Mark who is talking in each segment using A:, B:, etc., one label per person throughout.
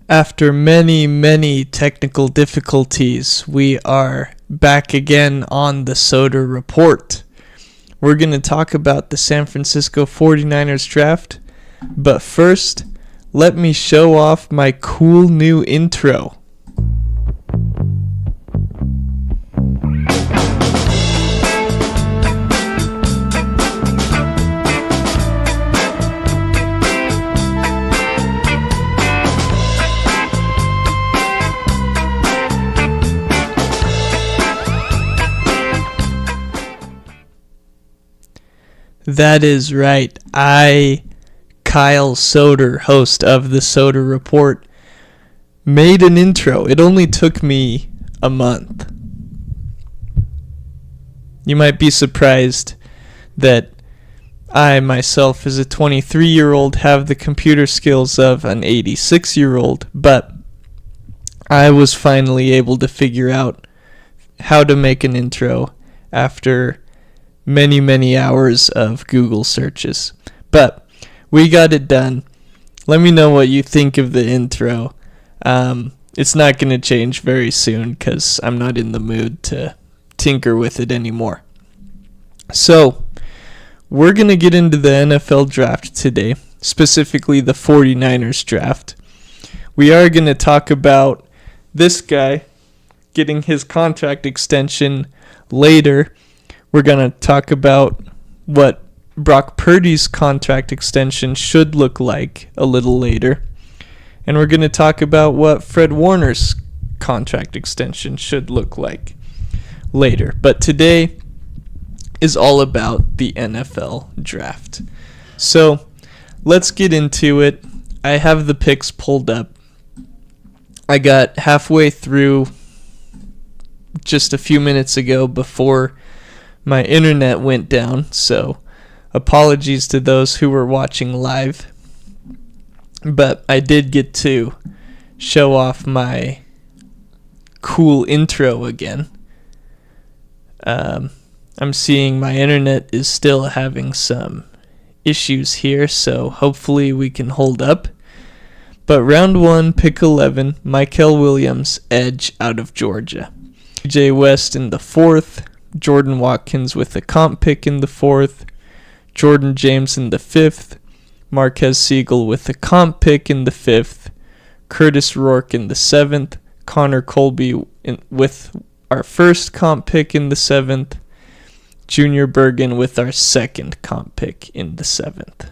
A: After many, many technical difficulties, we are back again on the Soder Report. We're going to talk about the San Francisco 49ers draft, but first, let me show off my cool new intro. That is right. Kyle Soder, host of the Soder Report, made an intro. It only took me a month. You might be surprised that I myself, as a 23-year-old, have the computer skills of an 86-year-old, but I was finally able to figure out how to make an intro after many, many hours of Google searches. But we got it done. Let me know what you think of the intro. It's not going to change very soon because I'm not in the mood to tinker with it anymore. So, we're going to get into the NFL draft today, specifically the 49ers draft. We are going to talk about this guy getting his contract extension later. We're going to talk about what Brock Purdy's contract extension should look like a little later. And we're going to talk about what Fred Warner's contract extension should look like later. But today is all about the NFL draft. So let's get into it. I have the picks pulled up. I got halfway through just a few minutes ago before my internet went down, so apologies to those who were watching live. But I did get to show off my cool intro again. I'm seeing my internet is still having some issues here, so hopefully we can hold up. But round 1, pick 11, Mykel Williams, edge out of Georgia. J. West in the 4th. Jordan Watkins with a comp pick in the 4th, Jordan James in the 5th, Marquez Siegel with a comp pick in the 5th, Curtis Rourke in the 7th, Connor Colby with our first comp pick in the 7th, Junior Bergen with our second comp pick in the 7th.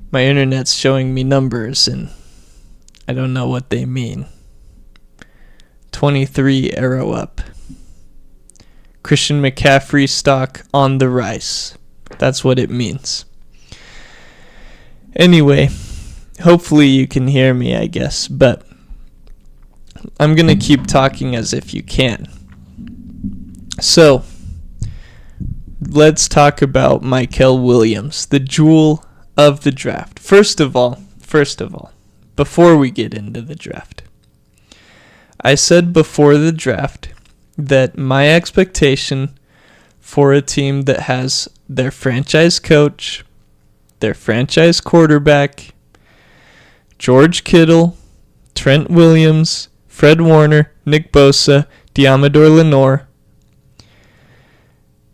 A: My internet's showing me numbers and I don't know what they mean. 23 arrow up. Christian McCaffrey stock on the rise. That's what it means. Anyway, hopefully you can hear me, I guess, but I'm going to keep talking as if you can. So, let's talk about Mykel Williams, the jewel of the draft. First of all, before we get into the draft, I said before the draft that my expectation for a team that has their franchise coach, their franchise quarterback, George Kittle, Trent Williams, Fred Warner, Nick Bosa, Deommodore Lenoir,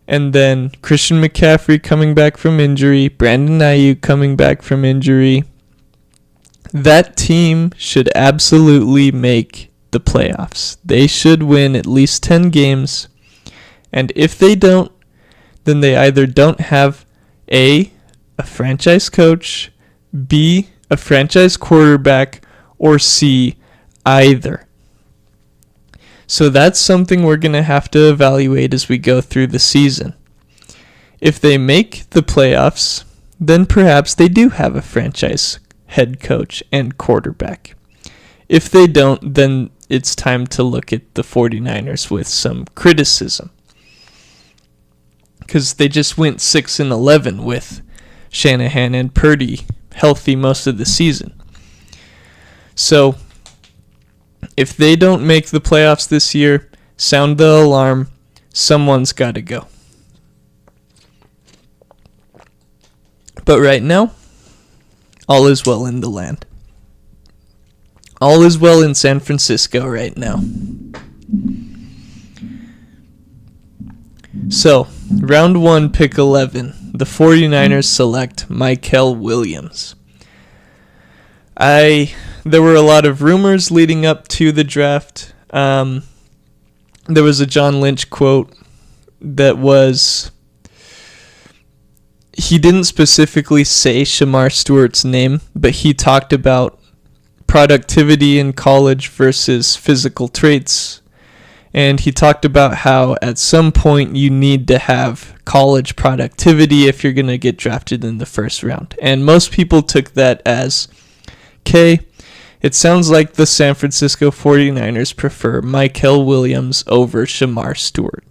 A: and then Christian McCaffrey coming back from injury, Brandon Ayuk coming back from injury, that team should absolutely make the playoffs. They should win at least 10 games, and if they don't, then they either don't have A, a franchise coach, B, a franchise quarterback, or C, either. So that's something we're going to have to evaluate as we go through the season. If they make the playoffs, then perhaps they do have a franchise head coach and quarterback. If they don't, then it's time to look at the 49ers with some criticism. Because they just went 6-11 with Shanahan and Purdy healthy most of the season. So, if they don't make the playoffs this year, sound the alarm. Someone's got to go. But right now, all is well in the land. All is well in San Francisco right now. So, round 1, pick 11. The 49ers select Mykel Williams. There were a lot of rumors leading up to the draft. There was a John Lynch quote that was, he didn't specifically say Shamar Stewart's name, but he talked about productivity in college versus physical traits. And he talked about how at some point you need to have college productivity if you're going to get drafted in the first round. And most people took that as, okay, it sounds like the San Francisco 49ers prefer Mykel Williams over Shamar Stewart.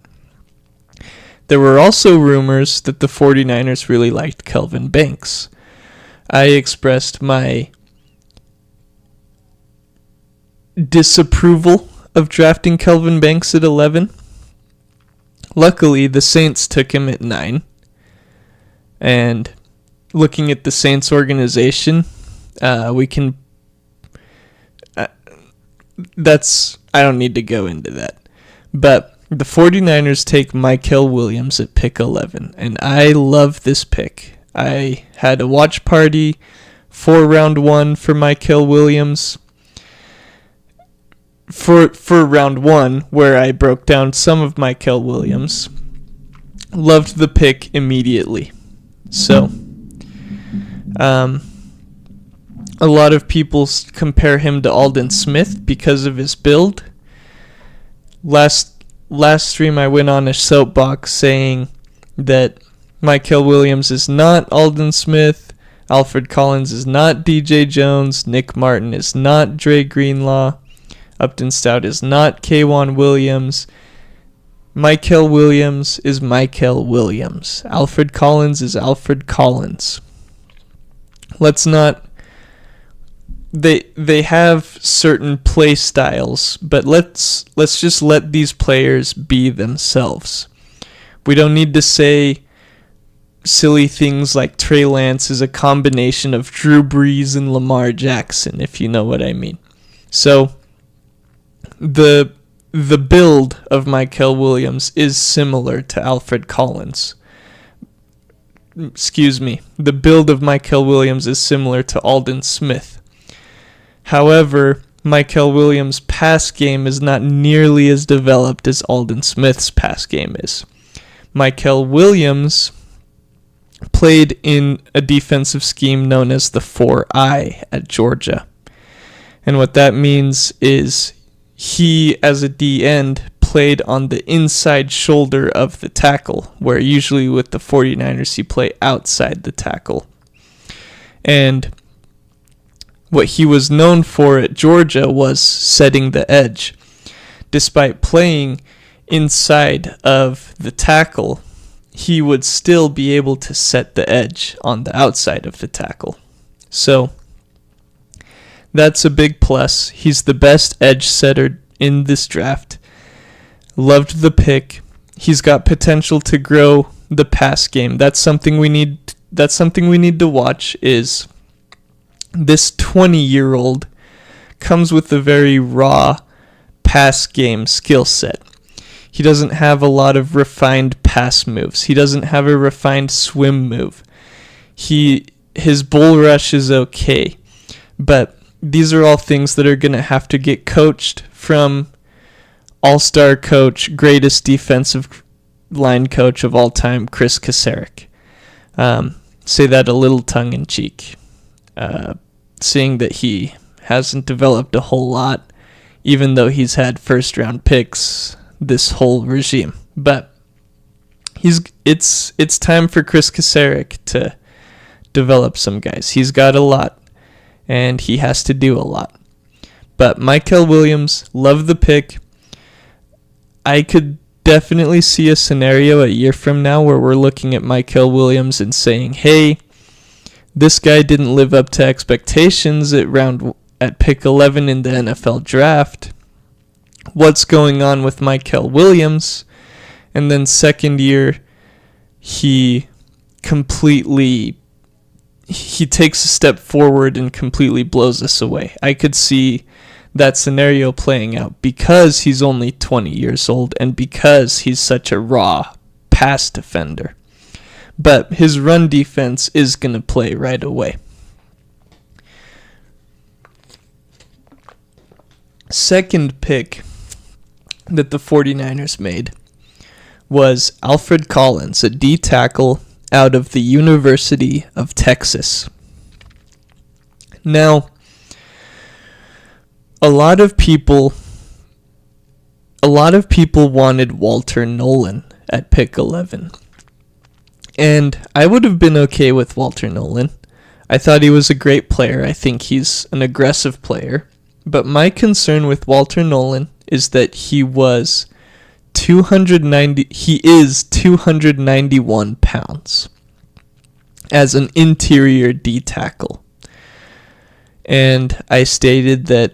A: There were also rumors that the 49ers really liked Kelvin Banks. I expressed my disapproval of drafting Kelvin Banks at 11. Luckily, the Saints took him at 9. And looking at the Saints organization, we can... I don't need to go into that. But the 49ers take Mykel Williams at pick 11. And I love this pick. I had a watch party for round 1 for Mykel Williams. For round 1, where I broke down some of Mykel Williams. Loved the pick immediately. So, a lot of people compare him to Aldon Smith because of his build. Last stream I went on a soapbox saying that Mykel Williams is not Aldon Smith, Alfred Collins is not DJ Jones, Nick Martin is not Dre Greenlaw, Upton Stout is not K'Wan Williams. Mykel Williams is Mykel Williams. Alfred Collins is Alfred Collins. Let's not... They have certain play styles, but let's just let these players be themselves. We don't need to say silly things like Trey Lance is a combination of Drew Brees and Lamar Jackson, if you know what I mean. So... The build of Mykel Williams is similar to Alfred Collins. The build of Mykel Williams is similar to Aldon Smith. However, Mykel Williams' pass game is not nearly as developed as Aldon Smith's pass game is. Mykel Williams played in a defensive scheme known as the 4-eye at Georgia. And what that means is he, as a D-end, played on the inside shoulder of the tackle, where usually with the 49ers you play outside the tackle. And what he was known for at Georgia was setting the edge. Despite playing inside of the tackle, he would still be able to set the edge on the outside of the tackle. So that's a big plus. He's the best edge setter in this draft. Loved the pick. He's got potential to grow the pass game. That's something we need to watch. Is this 20-year-old comes with a very raw pass game skill set. He doesn't have a lot of refined pass moves. He doesn't have a refined swim move. His bull rush is okay, but these are all things that are going to have to get coached from all-star coach, greatest defensive line coach of all time, Chris Kasarik. Say that a little tongue-in-cheek, seeing that he hasn't developed a whole lot, even though he's had first-round picks this whole regime. But it's time for Chris Kasarik to develop some guys. He's got a lot, and he has to do a lot. But Mykel Williams, love the pick. I could definitely see a scenario a year from now where we're looking at Mykel Williams and saying, hey, this guy didn't live up to expectations at pick 11 in the NFL draft. What's going on with Mykel Williams? And then second year, he completely he takes a step forward and completely blows us away. I could see that scenario playing out because he's only 20 years old and because he's such a raw pass defender. But his run defense is going to play right away. Second pick that the 49ers made was Alfred Collins, a D tackle out of the University of Texas. Now, a lot of people wanted Walter Nolan at pick 11. And I would have been okay with Walter Nolan. I thought he was a great player. I think he's an aggressive player. But my concern with Walter Nolan is that he is 291 pounds as an interior D tackle. And I stated that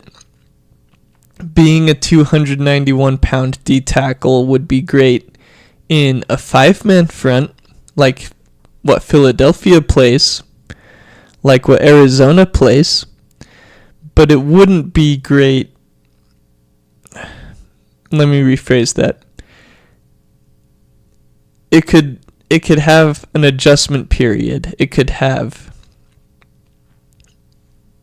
A: being a 291 pound D tackle would be great in a 5-man front, like what Philadelphia plays, like what Arizona plays, but it wouldn't be great. Let me rephrase that. It could have an adjustment period. It could have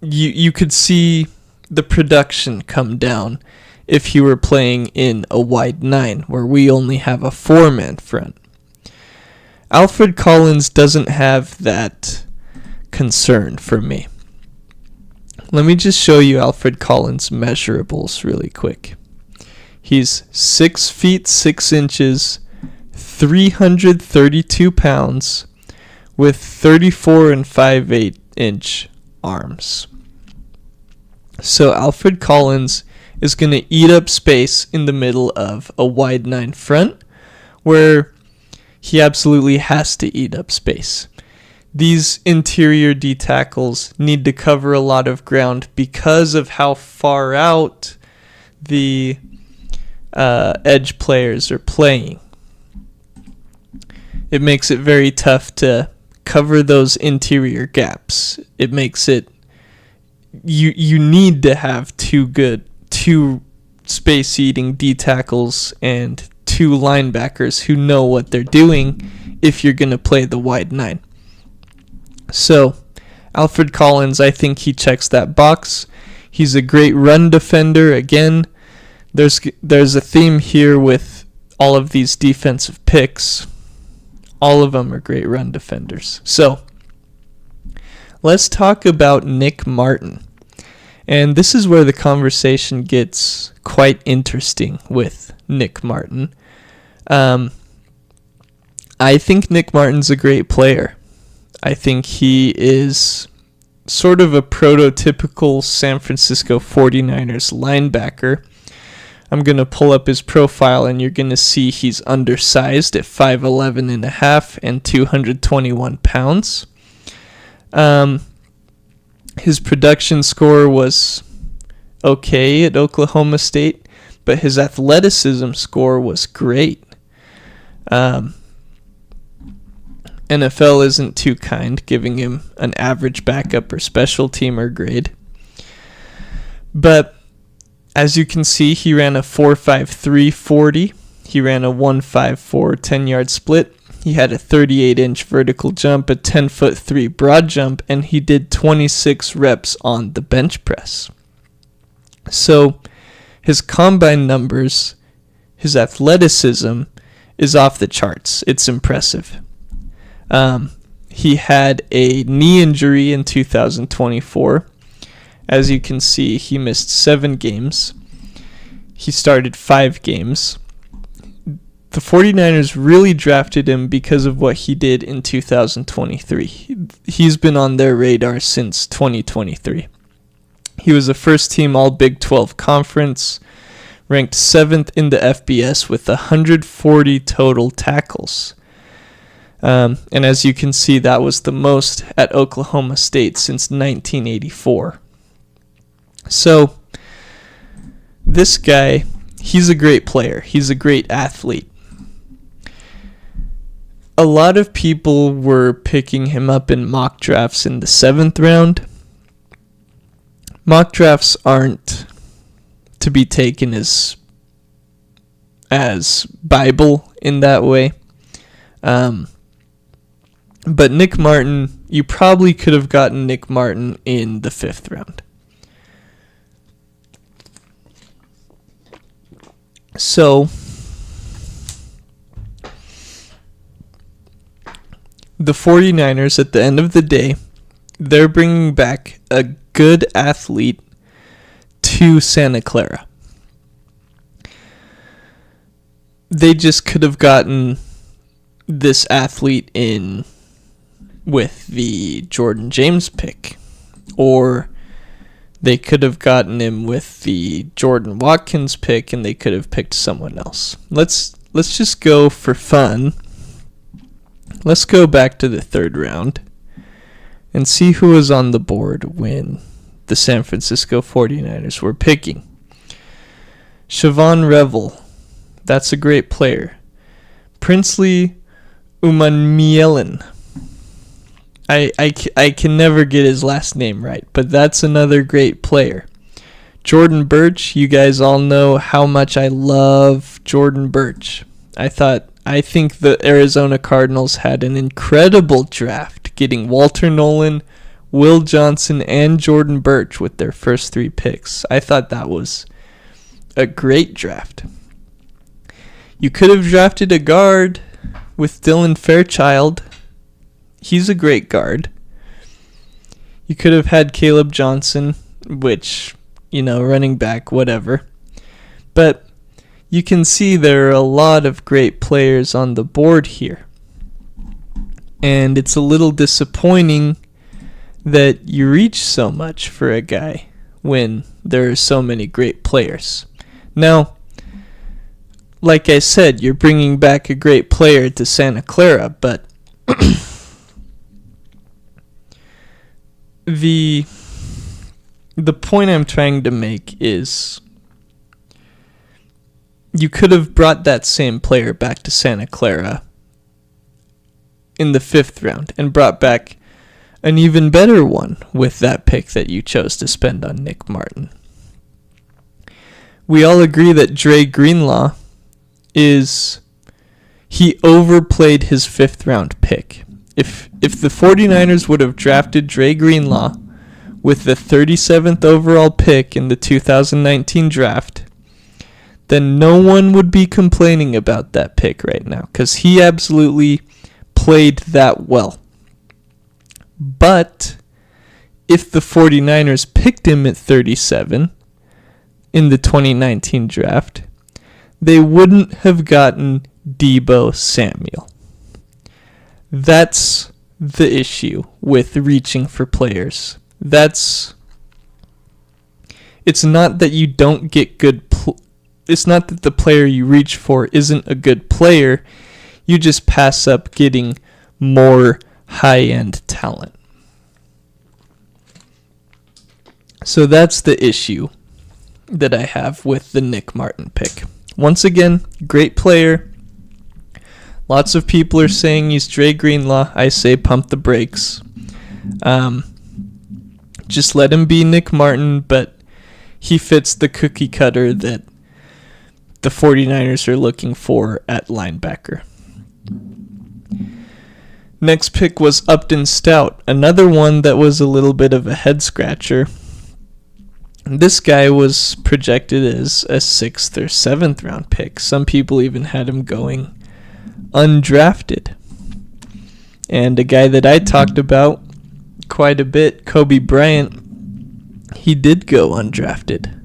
A: you could see the production come down if you were playing in a wide 9 where we only have a 4-man front. Alfred Collins doesn't have that concern for me. Let me just show you Alfred Collins' measurables really quick. He's 6 feet 6 inches, 332 pounds, with 34 and 5/8 inch arms. So Alfred Collins is going to eat up space in the middle of a wide 9 front where he absolutely has to eat up space. These interior D tackles need to cover a lot of ground because of how far out the edge players are playing. It makes it very tough to cover those interior gaps. It makes it you need to have two space eating D tackles and 2 linebackers who know what they're doing if you're going to play the wide 9. So, Alfred Collins, I think he checks that box. He's a great run defender. Again, there's a theme here with all of these defensive picks. All of them are great run defenders. So, let's talk about Nick Martin. And this is where the conversation gets quite interesting with Nick Martin. I think Nick Martin's a great player. I think he is sort of a prototypical San Francisco 49ers linebacker. I'm going to pull up his profile and you're going to see he's undersized at 5'11 and a half and 221 pounds. His production score was okay at Oklahoma State, but his athleticism score was great. NFL isn't too kind, giving him an average backup or special teamer grade. But as you can see, he ran a 4.53 40. He ran a 1.54 10-yard split. He had a 38-inch vertical jump, a 10'3" broad jump, and he did 26 reps on the bench press. So his combine numbers, his athleticism is off the charts. It's impressive. He had a knee injury in 2024. As you can see, he missed 7 games. He started 5 games. The 49ers really drafted him because of what he did in 2023. He's been on their radar since 2023. He was a first-team All-Big 12 Conference, ranked 7th in the FBS with 140 total tackles. And as you can see, that was the most at Oklahoma State since 1984. So, this guy, he's a great player. He's a great athlete. a lot of people were picking him up in mock drafts in the 7th round. Mock drafts aren't to be taken as Bible in that way. But Nick Martin, you probably could have gotten Nick Martin in the 5th round. So, the 49ers, at the end of the day, they're bringing back a good athlete to Santa Clara. They just could have gotten this athlete in with the Jordan James pick, or they could have gotten him with the Jordan Watkins pick, and they could have picked someone else. Let's just go for fun. Let's go back to the 3rd round and see who was on the board when the San Francisco 49ers were picking. Siobhan Revel, that's a great player. Princely Umanmielen. I can never get his last name right, but that's another great player. Jordan Birch, you guys all know how much I love Jordan Birch. I think the Arizona Cardinals had an incredible draft, getting Walter Nolan, Will Johnson, and Jordan Birch with their first 3 picks. I thought that was a great draft. You could have drafted a guard with Dylan Fairchild. He's a great guard. You could have had Caleb Johnson, which, running back, whatever. But you can see there are a lot of great players on the board here. And it's a little disappointing that you reach so much for a guy when there are so many great players. Now, like I said, you're bringing back a great player to Santa Clara, but the point I'm trying to make is you could have brought that same player back to Santa Clara in the 5th round and brought back an even better one with that pick that you chose to spend on Nick Martin. We all agree that Dre Greenlaw he overplayed his 5th round pick. If the 49ers would have drafted Dre Greenlaw with the 37th overall pick in the 2019 draft, then no one would be complaining about that pick right now, because he absolutely played that well. But if the 49ers picked him at 37 in the 2019 draft, they wouldn't have gotten Deebo Samuel. That's the issue with reaching for players. It's not that you don't get good it's not that the player you reach for isn't a good player. You just pass up getting more high-end talent. So that's the issue that I have with the Nick Martin pick. Once again, great player. Lots of people are saying he's Dre Greenlaw. I say pump the brakes. Just let him be Nick Martin, but he fits the cookie cutter that the 49ers are looking for at linebacker. Next pick was Upton Stout, another one that was a little bit of a head scratcher. This guy was projected as a 6th or 7th round pick. Some people even had him going undrafted. And a guy that I talked about quite a bit, Kobe Bryant, he did go undrafted.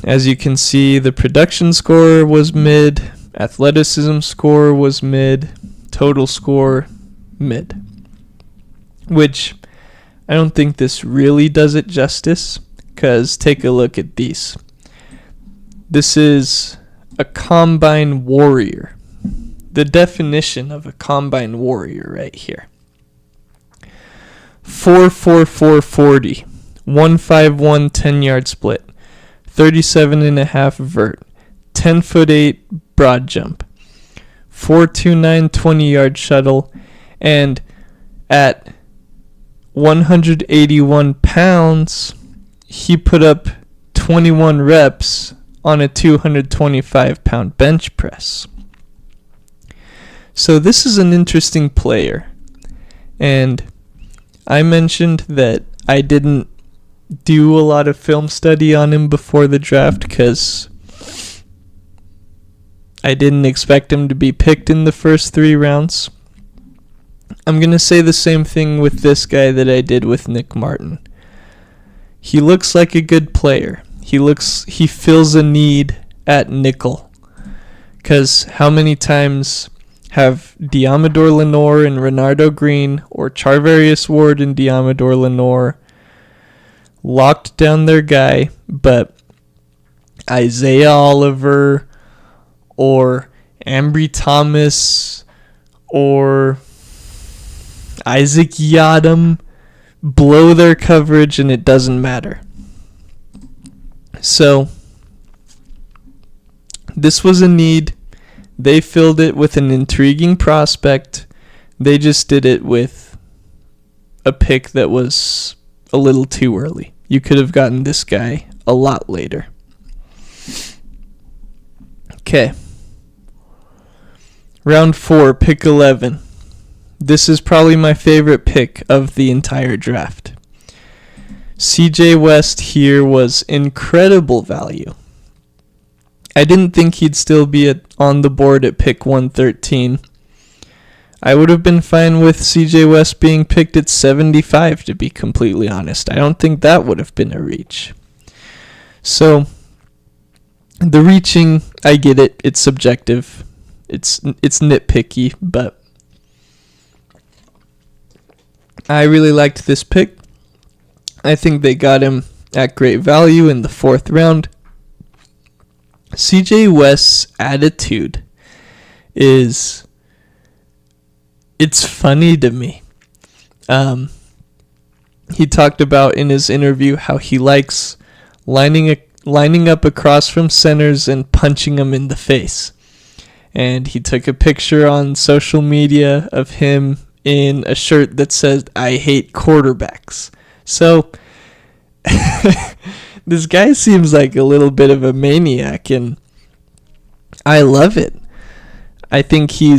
A: As you can see, the production score was mid, athleticism score was mid, total score mid. Which I don't think this really does it justice, because take a look at these. This is a combine warrior. The definition of a combine warrior right here. 4.44 40, 151 10-yard split, 37.5 vert, 10'8" broad jump, 4.29 20-yard shuttle, and at 181 pounds, he put up 21 reps on a 225-pound bench press. So this is an interesting player. And I mentioned that I didn't do a lot of film study on him before the draft because I didn't expect him to be picked in the first 3 rounds. I'm going to say the same thing with this guy that I did with Nick Martin. He looks like a good player. He fills a need at nickel. Because how many times have Diamador Lenore and Renardo Green or Charvarius Ward and Diamador Lenore locked down their guy, but Isaiah Oliver or Ambry Thomas or Isaac Yiadom blow their coverage and it doesn't matter. So this was a need. They filled it with an intriguing prospect. They just did it with a pick that was a little too early. You could have gotten this guy a lot later. Okay. Round 4, pick 11. This is probably my favorite pick of the entire draft. CJ West here was incredible value. I didn't think he'd still be on the board at pick 113. I would have been fine with CJ West being picked at 75, to be completely honest. I don't think that would have been a reach. So, the reaching, I get it. It's subjective. It's nitpicky, but I really liked this pick. I think they got him at great value in the 4th round. CJ West's attitude it's funny to me. He talked about in his interview how he likes lining up across from centers and punching them in the face. And he took a picture on social media of him in a shirt that says, "I hate quarterbacks." So this guy seems like a little bit of a maniac, and I love it. I think he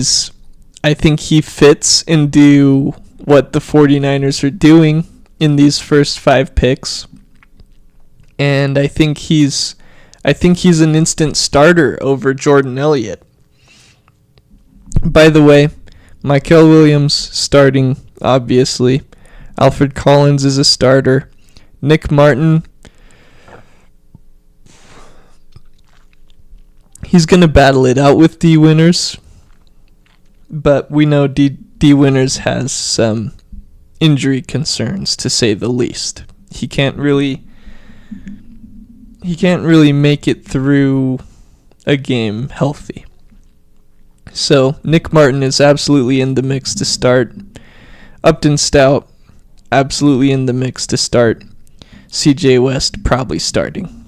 A: fits into what the 49ers are doing in these first 5 picks. And I think he's an instant starter over Jordan Elliott. By the way, Mykel Williams starting, obviously. Alfred Collins is a starter. Nick Martin, he's going to battle it out with D. Winters, but we know D. Winters has some injury concerns, to say the least. He can't really make it through a game healthy. So Nick Martin is absolutely in the mix to start. Upton Stout, absolutely in the mix to start. CJ West, probably starting.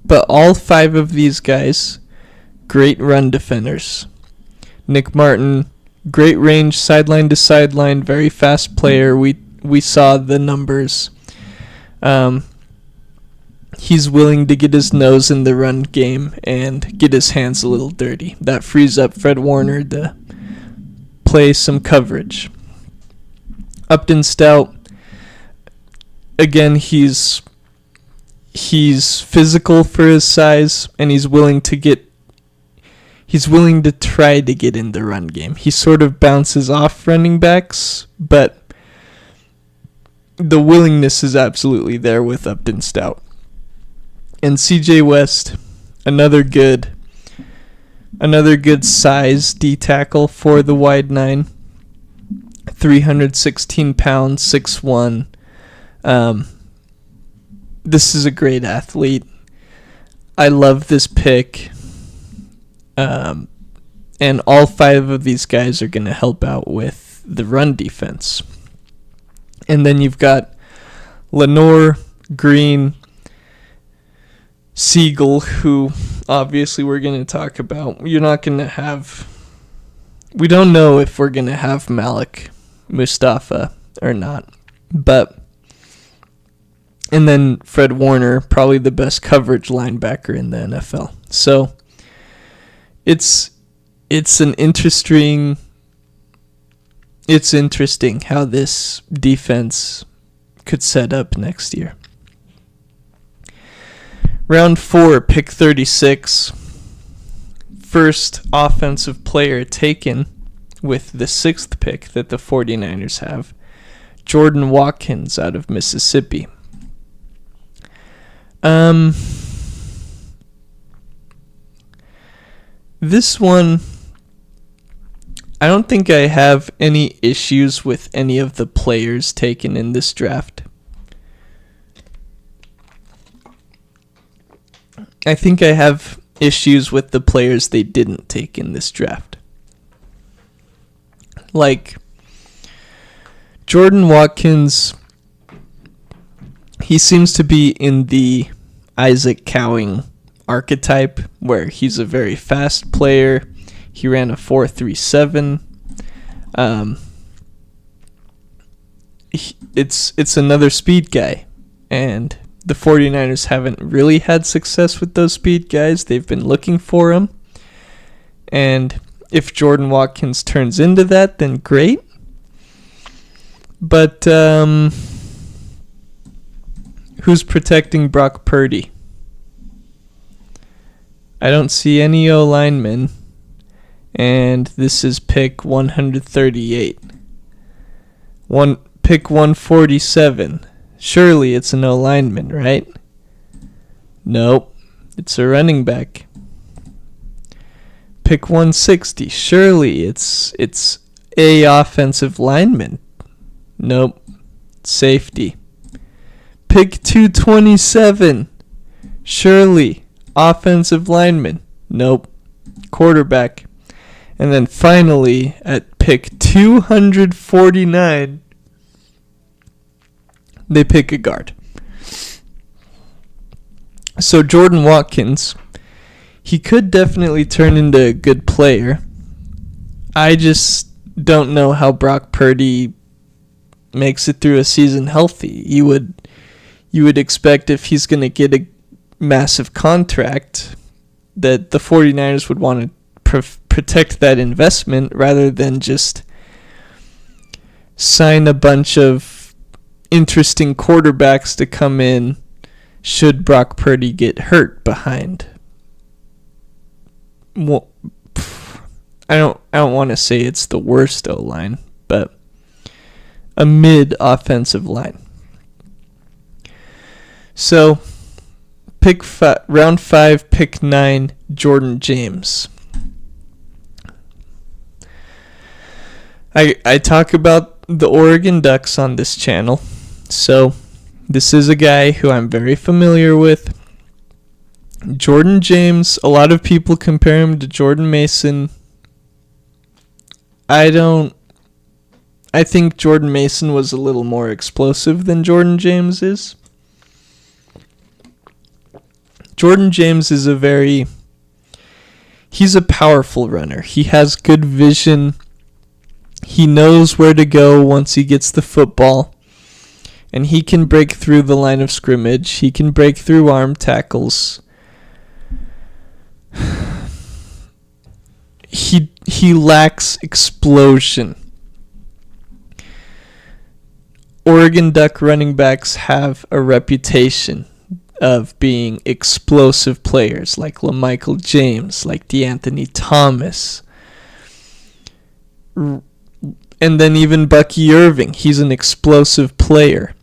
A: But all 5 of these guys, great run defenders. Nick Martin, great range, sideline to sideline, very fast player. We saw the numbers. He's willing to get his nose in the run game and get his hands a little dirty. That frees up Fred Warner to play some coverage. Upton Stout, again, he's physical for his size, and he's willing to try to get in the run game. He sort of bounces off running backs, but the willingness is absolutely there with Upton Stout. And CJ West, another good size D tackle for the wide 9. 316 pounds, 6'1". This is a great athlete. I love this pick. And all 5 of these guys are going to help out with the run defense. And then you've got Lenore, Green, Siegel, who obviously we're going to talk about. You're not going to have we don't know if we're going to have Malik Mustafa or not. And then Fred Warner, probably the best coverage linebacker in the NFL. So it's interesting how this defense could set up next year. Round 4, pick 36. First offensive player taken with the 6th pick that the 49ers have, Jordan Watkins out of Mississippi. This one, I don't think I have any issues with any of the players taken in this draft. I think I have issues with the players they didn't take in this draft. Like Jordan Watkins, he seems to be in the Isaac Cowing archetype, where he's a very fast player. He ran a 4.37. It's another speed guy, and the 49ers haven't really had success with those speed guys. They've been looking for them, and if Jordan Watkins turns into that, then great. But who's protecting Brock Purdy? I don't see any O-linemen, and this is pick 138. Pick 147. Surely it's an O-lineman, right? Nope, it's a running back. Pick 160. Surely it's a offensive lineman. Nope, safety. Pick 227. Surely offensive lineman. Nope, quarterback. And then finally at pick 249, they pick a guard. So Jordan Watkins, he could definitely turn into a good player. I just don't know how Brock Purdy makes it through a season healthy. You would expect if he's going to get a massive contract that the 49ers would want to protect that investment rather than just sign a bunch of interesting quarterbacks to come in should Brock Purdy get hurt behind. Well, I don't want to say it's the worst O-line, but a mid-offensive line. So, round 5, pick 9, Jordan James. I talk about the Oregon Ducks on this channel, so this is a guy who I'm very familiar with. Jordan James, a lot of people compare him to Jordan Mason. I think Jordan Mason was a little more explosive than Jordan James is. Jordan James is he's a powerful runner. He has good vision. He knows where to go once he gets the football. And he can break through the line of scrimmage. He can break through arm tackles. He lacks explosion. Oregon Duck running backs have a reputation of being explosive players, like LaMichael James, like DeAnthony Thomas, and then even Bucky Irving. He's an explosive player.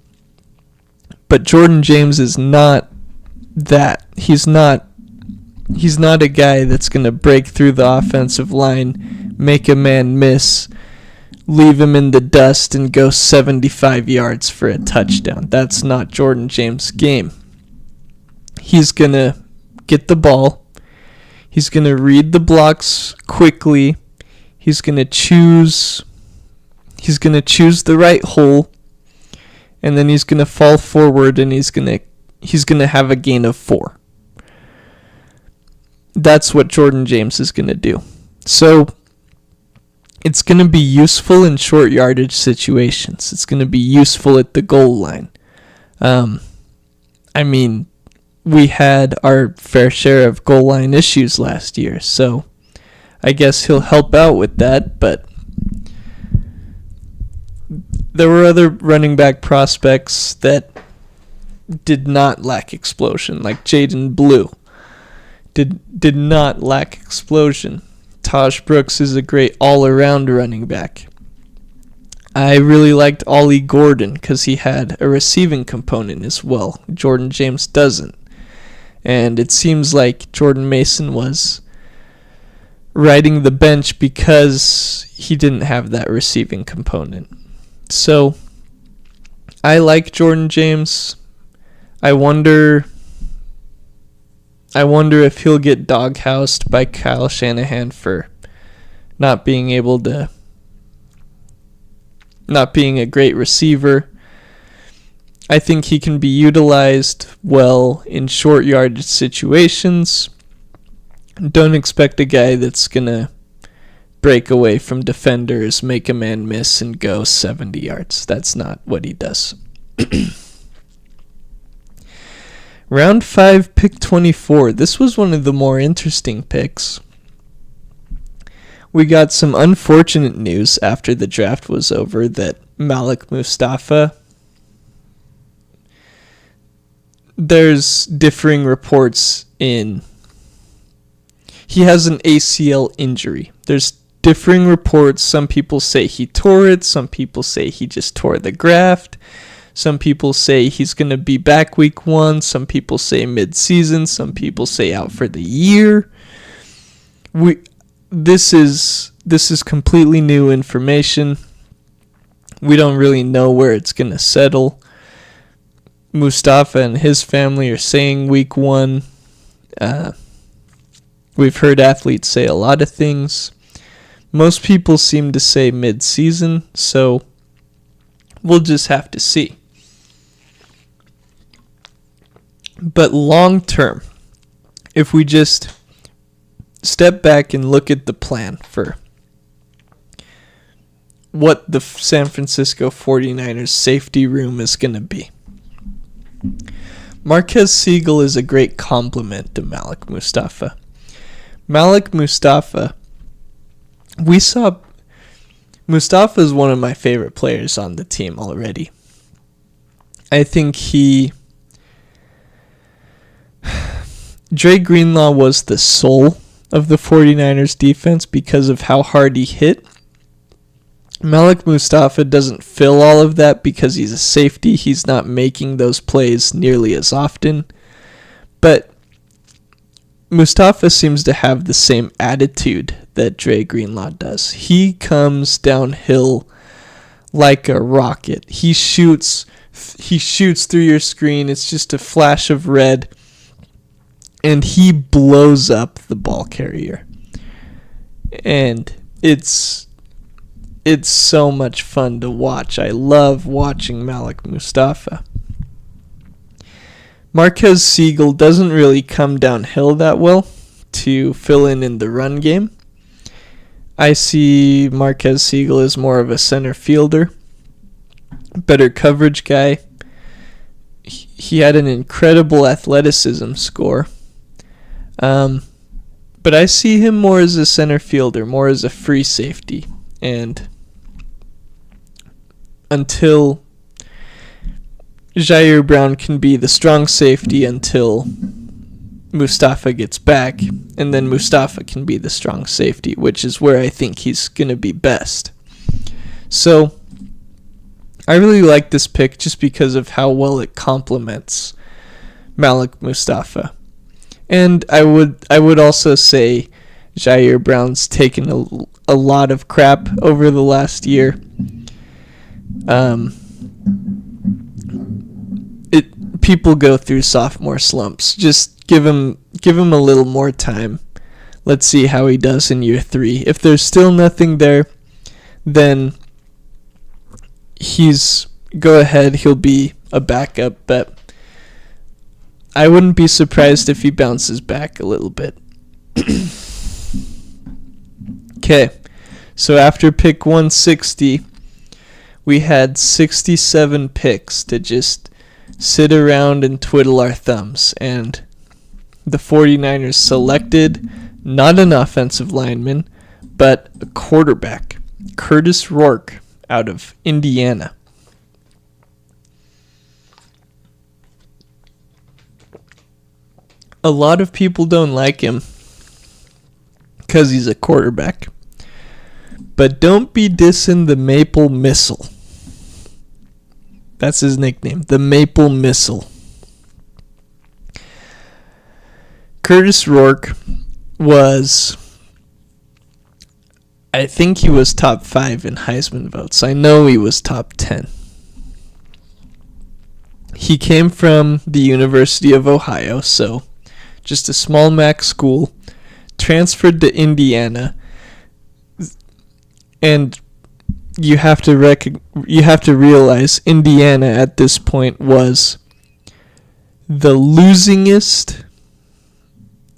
A: But Jordan James is not that. He's not a guy that's going to break through the offensive line, make a man miss, leave him in the dust, and go 75 yards for a touchdown. That's not Jordan James' game. He's going to get the ball. He's going to read the blocks quickly. He's going to choose the right hole, and then he's going to fall forward, and he's going to have a gain of 4. That's what Jordan James is going to do. So it's going to be useful in short yardage situations. It's going to be useful at the goal line. I mean, we had our fair share of goal line issues last year, so I guess he'll help out with that, but there were other running back prospects that did not lack explosion, like Jaden Blue. Did not lack explosion. Taj Brooks is a great all-around running back. I really liked Ollie Gordon because he had a receiving component as well. Jordan James doesn't. And it seems like Jordan Mason was riding the bench because he didn't have that receiving component. So, I like Jordan James. I wonder if he'll get doghoused by Kyle Shanahan for not being a great receiver. I think he can be utilized well in short yardage situations. Don't expect a guy that's going to break away from defenders, make a man miss, and go 70 yards. That's not what he does. Round 5, pick 24. This was one of the more interesting picks. We got some unfortunate news after the draft was over that Malik Mustafa, there's differing reports he has an ACL injury. There's differing reports. Some people say he tore it. Some people say he just tore the graft. Some people say he's going to be back week 1. Some people say mid-season. Some people say out for the year. This is completely new information. We don't really know where it's going to settle. Mustafa and his family are saying week 1. We've heard athletes say a lot of things. Most people seem to say mid-season, so we'll just have to see. But long term, if we just step back and look at the plan for what the San Francisco 49ers safety room is going to be. Marquez Siegel is a great complement to Malik Mustafa. Malik Mustafa, Mustafa is one of my favorite players on the team already. I think Dre Greenlaw was the soul of the 49ers defense because of how hard he hit. Malik Mustafa doesn't fill all of that because he's a safety. He's not making those plays nearly as often. But Mustafa seems to have the same attitude that Dre Greenlaw does. He comes downhill like a rocket. He shoots through your screen. It's just a flash of red. And he blows up the ball carrier. And it's so much fun to watch. I love watching Malik Mustafa. Marquez Siegel doesn't really come downhill that well to fill in the run game. I see Marquez Siegel as more of a center fielder, better coverage guy. He had an incredible athleticism score. But I see him more as a center fielder, more as a free safety. And until Jair Brown can be the strong safety until Mustafa gets back, and then Mustafa can be the strong safety, which is where I think he's going to be best. So I really like this pick just because of how well it complements Malik Mustafa. And I would also say Jair Brown's taken a lot of crap over the last year. People go through sophomore slumps. Just give him a little more time. Let's see how he does in year 3. If there's still nothing there, then go ahead. He'll be a backup, but I wouldn't be surprised if he bounces back a little bit. Okay, So after pick 160, we had 67 picks to just sit around and twiddle our thumbs. And the 49ers selected not an offensive lineman, but a quarterback, Curtis Rourke, out of Indiana. A lot of people don't like him because he's a quarterback. But don't be dissing the Maple Missile. That's his nickname, the Maple Missile. Curtis Rourke was, I think he was top 5 in Heisman votes. I know he was top 10. He came from the University of Ohio, so just a small MAC school, transferred to Indiana, and you have to realize Indiana at this point was the losingest,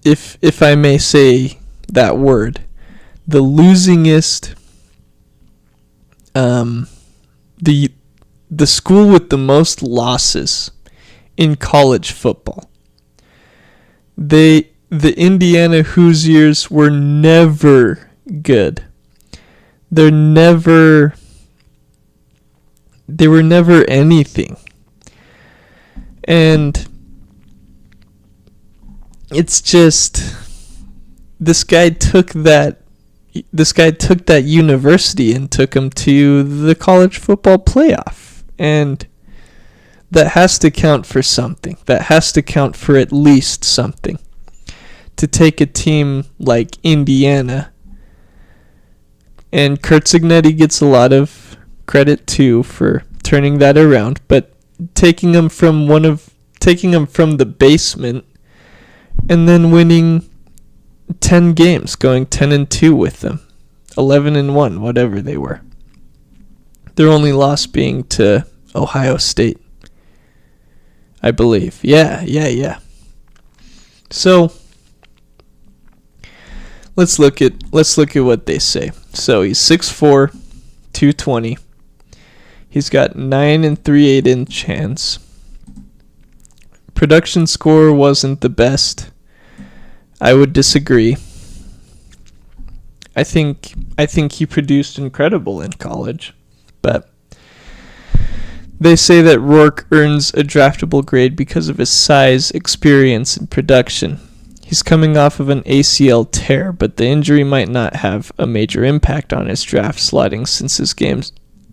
A: if I may say that word, the losingest, the school with the most losses in college football. The Indiana Hoosiers were never good. They were never anything. And it's just, this guy took that university and took him to the college football playoff. And that has to count for something. That has to count for at least something. To take a team like Indiana, and Curt Cignetti gets a lot of credit too for turning that around, but taking them from the basement and then winning 10 games, going 10-2 with them, 11-1, whatever they were. Their only loss being to Ohio State, I believe. Yeah. So let's look at what they say. So he's 6'4", 220. He's got 9 3/8 hands. Production score wasn't the best. I would disagree. I think he produced incredible in college, but they say that Rourke earns a draftable grade because of his size, experience, and production. He's coming off of an ACL tear, but the injury might not have a major impact on his draft slotting since his game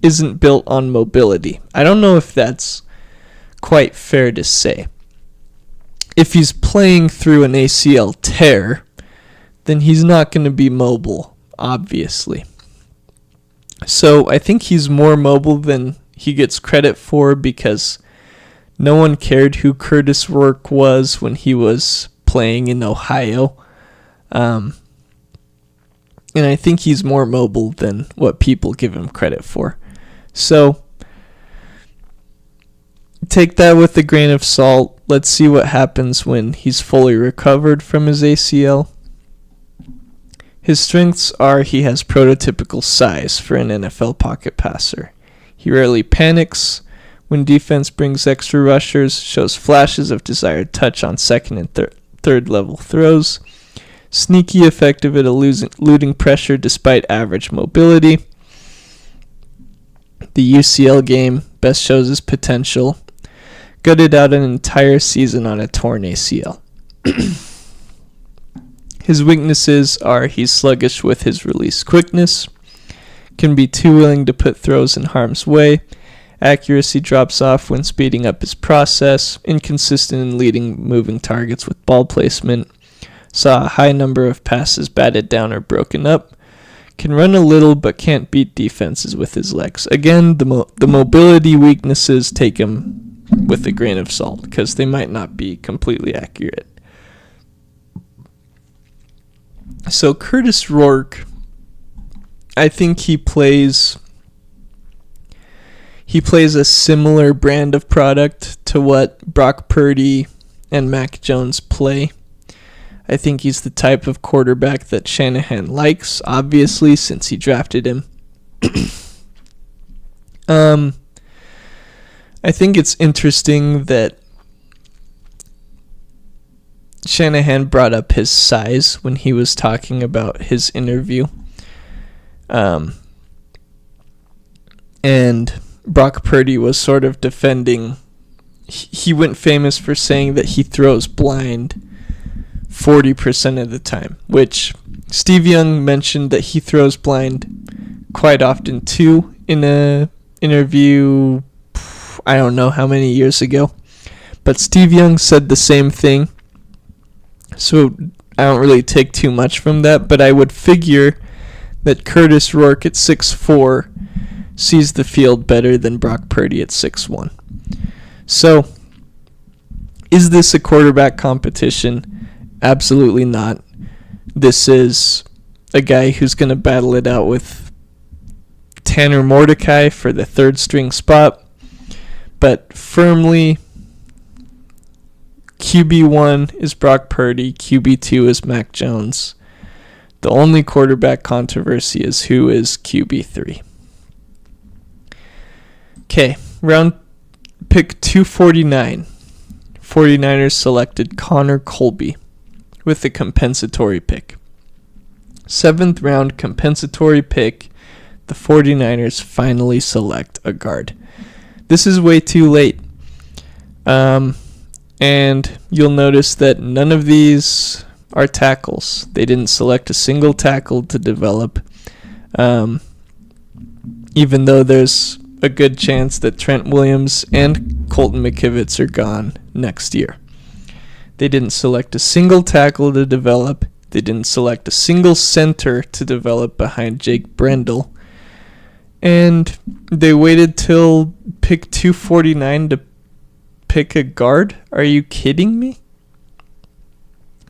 A: isn't built on mobility. I don't know if that's quite fair to say. If he's playing through an ACL tear, then he's not going to be mobile, obviously. So I think he's more mobile than he gets credit for because no one cared who Curtis Rourke was when he was playing in Ohio. And I think he's more mobile than what people give him credit for. So take that with a grain of salt. Let's see what happens when he's fully recovered from his ACL. His strengths are he has prototypical size for an NFL pocket passer. He rarely panics when defense brings extra rushers, shows flashes of desired touch on second and third level throws, sneaky effective at eluding pressure despite average mobility. The UCL game best shows his potential. Gutted out an entire season on a torn ACL. His weaknesses are he's sluggish with his release quickness, can be too willing to put throws in harm's way, accuracy drops off when speeding up his process, inconsistent in leading moving targets with ball placement, saw a high number of passes batted down or broken up, can run a little but can't beat defenses with his legs. Again, the mobility weaknesses, take him with a grain of salt because they might not be completely accurate. So Curtis Rourke, I think he plays a similar brand of product to what Brock Purdy and Mac Jones play. I think he's the type of quarterback that Shanahan likes, obviously, since he drafted him. I think it's interesting that Shanahan brought up his size when he was talking about his interview. And Brock Purdy was sort of defending. He went famous for saying that he throws blind 40% of the time, which Steve Young mentioned that he throws blind quite often too in a interview, I don't know how many years ago. But Steve Young said the same thing. So I don't really take too much from that, but I would figure that Curtis Rourke at 6'4" sees the field better than Brock Purdy at 6'1". So, is this a quarterback competition? Absolutely not. This is a guy who's going to battle it out with Tanner Mordecai for the third string spot, but firmly QB1 is Brock Purdy, QB2 is Mac Jones. The only quarterback controversy is who is QB3. Okay, round pick 249. 49ers selected Connor Colby with the compensatory pick. 7th round compensatory pick, the 49ers finally select a guard. This is way too late. And you'll notice that none of these are tackles. They didn't select a single tackle to develop, even though there's a good chance that Trent Williams and Colton McKivitz are gone next year. They didn't select a single tackle to develop. They didn't select a single center to develop behind Jake Brendel. And they waited till pick 249 to pick a guard? Are you kidding me?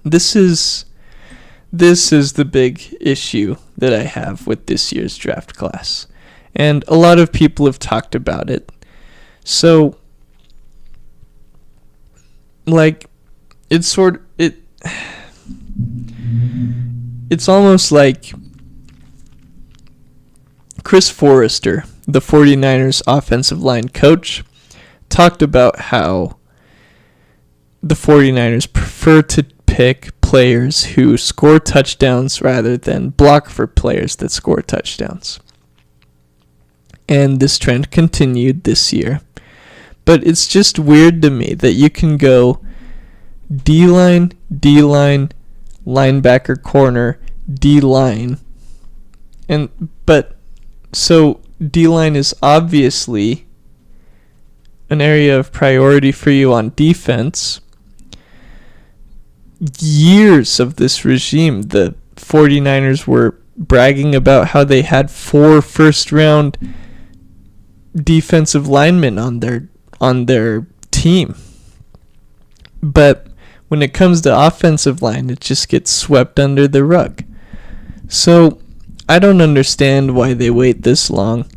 A: This is the big issue that I have with this year's draft class. And a lot of people have talked about it. So, like, it's almost like Chris Forrester, the 49ers offensive line coach, talked about how the 49ers prefer to pick players who score touchdowns rather than block for players that score touchdowns. And this trend continued this year. But it's just weird to me that you can go D-line, linebacker, corner, D-line. So D-line is obviously an area of priority for you on defense. Years of this regime, the 49ers were bragging about how they had 4 first-round defensive linemen on their team. But when it comes to offensive line, it just gets swept under the rug. So I don't understand why they wait this long.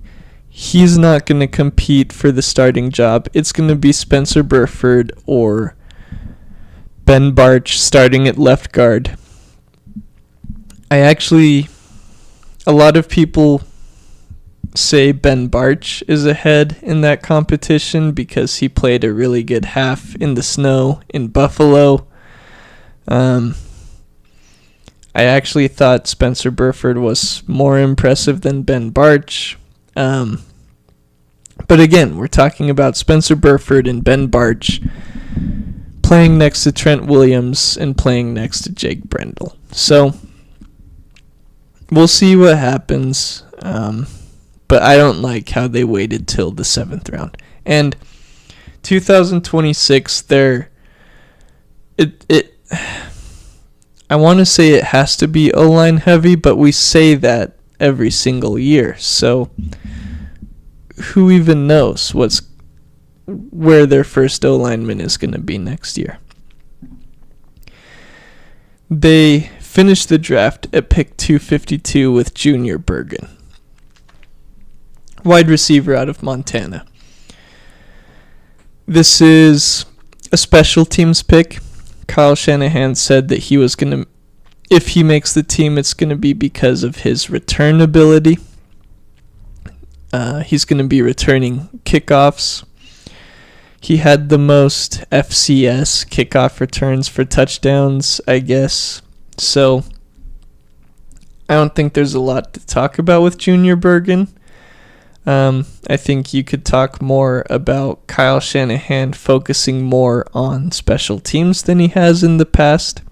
A: He's not going to compete for the starting job. It's going to be Spencer Burford or Ben Bartch starting at left guard. A lot of people say Ben Bartch is ahead in that competition because he played a really good half in the snow in Buffalo. I actually thought Spencer Burford was more impressive than Ben Bartch. But again, we're talking about Spencer Burford and Ben Bartch playing next to Trent Williams and playing next to Jake Brendel. So we'll see what happens. But I don't like how they waited till the 7th round. And 2026, I want to say it has to be O-line heavy, but we say that every single year. So who even knows where their first O-lineman is going to be next year? They finished the draft at pick 252 with Junior Bergen, wide receiver out of Montana. This is a special teams pick. Kyle Shanahan said that he was going to, if he makes the team, it's going to be because of his return ability. He's going to be returning kickoffs. He had the most FCS kickoff returns for touchdowns, I guess. So I don't think there's a lot to talk about with Junior Bergen. I think you could talk more about Kyle Shanahan focusing more on special teams than he has in the past.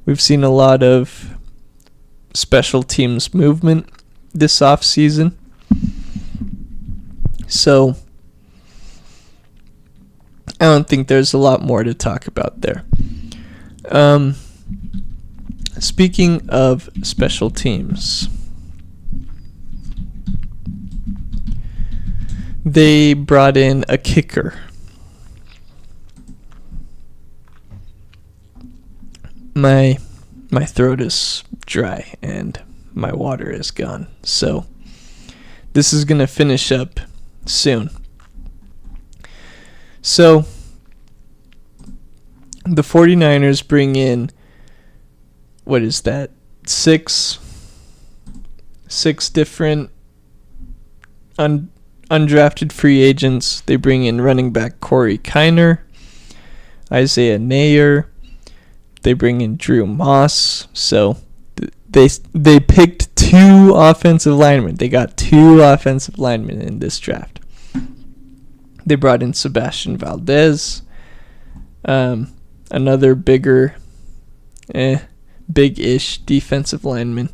A: We've seen a lot of special teams movement this offseason. So I don't think there's a lot more to talk about there. Speaking of special teams, they brought in a kicker. My throat is dry and my water is gone. So this is going to finish up soon. So the 49ers bring in, what is that? Six different undrafted free agents. They bring in running back Corey Kiner, Isaiah Nayer. They bring in Drew Moss. So they picked 2 offensive linemen. They got 2 offensive linemen in this draft. They brought in Sebastian Valdez, another big-ish defensive lineman.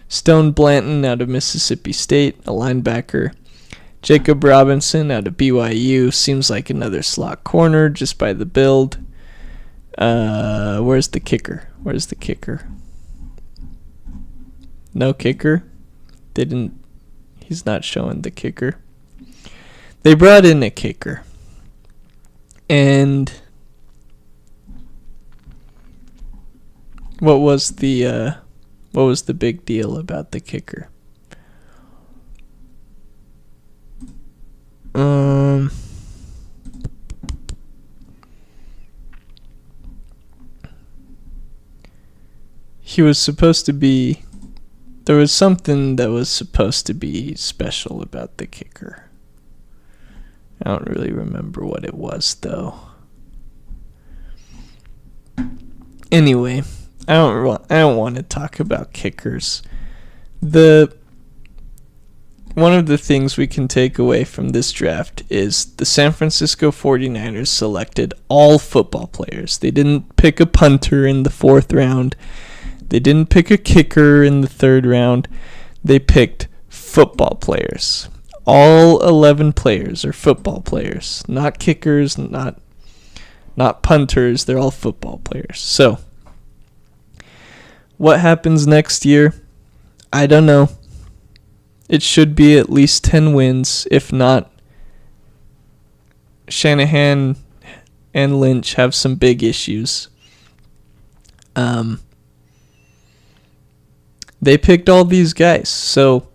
A: Stone Blanton out of Mississippi State, a linebacker. Jacob Robinson out of BYU, seems like another slot corner just by the build. Where's the kicker? No kicker? He's not showing the kicker. They brought in a kicker. And what was the big deal about the kicker? He was supposed to be, there was something that was supposed to be special about the kicker. I don't really remember what it was, though. Anyway, I don't want to talk about kickers. One of the things we can take away from this draft is the San Francisco 49ers selected all football players. They didn't pick a punter in the 4th round. They didn't pick a kicker in the 3rd round. They picked football players. All 11 players are football players, not kickers, not punters. They're all football players. So, what happens next year? I don't know. It should be at least 10 wins. If not, Shanahan and Lynch have some big issues. They picked all these guys, so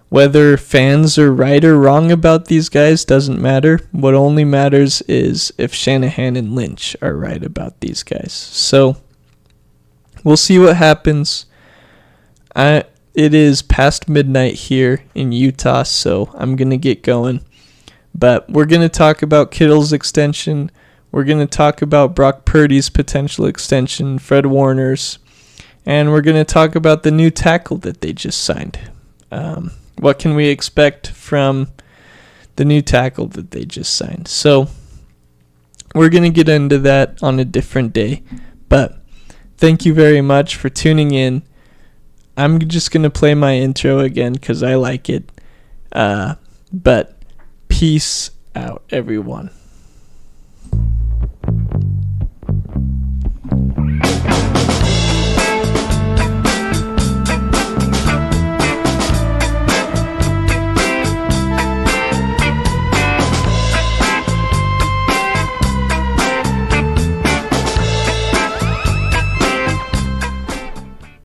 A: whether fans are right or wrong about these guys doesn't matter. What only matters is if Shanahan and Lynch are right about these guys. So we'll see what happens. It is past midnight here in Utah, so I'm going to get going. But we're going to talk about Kittle's extension. We're going to talk about Brock Purdy's potential extension, Fred Warner's. And we're going to talk about the new tackle that they just signed. What can we expect from the new tackle that they just signed? So we're going to get into that on a different day. But thank you very much for tuning in. I'm just going to play my intro again because I like it. But peace out, everyone.